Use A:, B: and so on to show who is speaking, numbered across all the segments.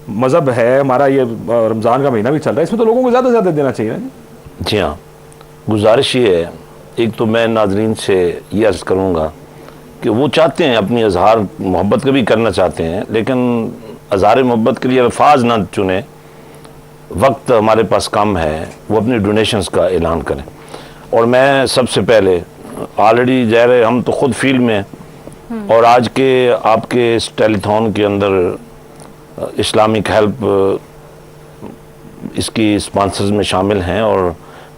A: مذہب ہے ہمارا، یہ رمضان کا مہینہ بھی چل رہا ہے، اس میں تو لوگوں کو زیادہ سے زیادہ دینا چاہیے نا جی۔
B: جی ہاں، گزارش یہ ہے، ایک تو میں ناظرین سے یہ عرض کروں گا کہ وہ چاہتے ہیں اپنی اظہار محبت کا بھی کرنا چاہتے ہیں، لیکن اظہار محبت کے لیے الفاظ نہ چنیں، وقت ہمارے پاس کم ہے، وہ اپنی ڈونیشنز کا اعلان کریں۔ اور میں سب سے پہلے آلریڈی ظاہر ہے ہم تو خود فیلڈ میں ہیں، اور آج کے آپ کے اس ٹیلی تھون کے اندر اسلامک ہیلپ اس کی اسپانسرز میں شامل ہیں اور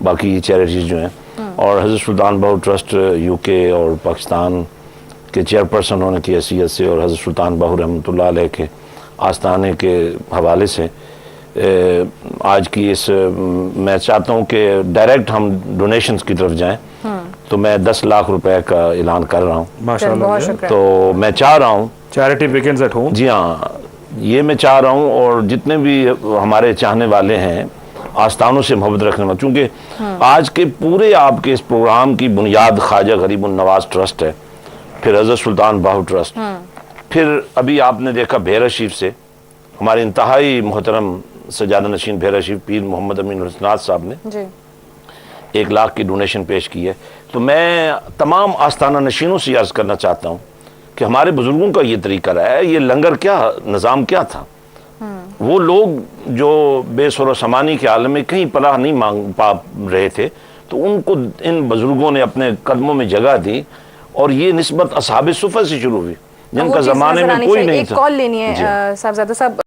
B: باقی چیریٹیز جو ہیں، اور حضرت سلطان بہو ٹرسٹ یو کے اور پاکستان کے چیئرپرسن ہونے کی حیثیت سے، اور حضرت سلطان بہو رحمۃ اللہ علیہ کے آستانے کے حوالے سے آج کی اس میں چاہتا ہوں کہ ڈائریکٹ ہم ڈونیشنز کی طرف جائیں، تو میں 10 لاکھ روپے کا اعلان کر رہا ہوں۔
A: ماشاءاللہ،
B: تو میں چاہ رہا ہوں
A: چیریٹی بیگنز ایٹ ہوم۔
B: جی ہاں، یہ میں چاہ رہا ہوں، اور جتنے بھی ہمارے چاہنے والے ہیں آستانوں سے محبت رکھنے والے، چونکہ آج کے پورے آپ کے اس پروگرام کی بنیاد خواجہ غریب النواز ٹرسٹ ہے، پھر حضرت سلطان باہو ٹرسٹ، پھر ابھی آپ نے دیکھا بھیرا شریف سے ہمارے انتہائی محترم سجادہ نشین بھیرا شریف پیر محمد امین حسنات صاحب نے 1 لاکھ کی ڈونیشن پیش کی ہے۔ تو میں تمام آستانہ نشینوں سے عرض کرنا چاہتا ہوں کہ ہمارے بزرگوں کا یہ طریقہ رہا ہے، یہ لنگر کیا نظام کیا تھا، وہ لوگ جو بے سر و سامانی کے عالم میں کہیں پناہ نہیں مانگ پا رہے تھے، تو ان کو ان بزرگوں نے اپنے قدموں میں جگہ دی، اور یہ نسبت اصحاب صفہ سے شروع ہوئی جن کا زمانے میں کوئی نہیں تھا۔
C: ایک کال لینی ہے صاحبزادہ صاحب۔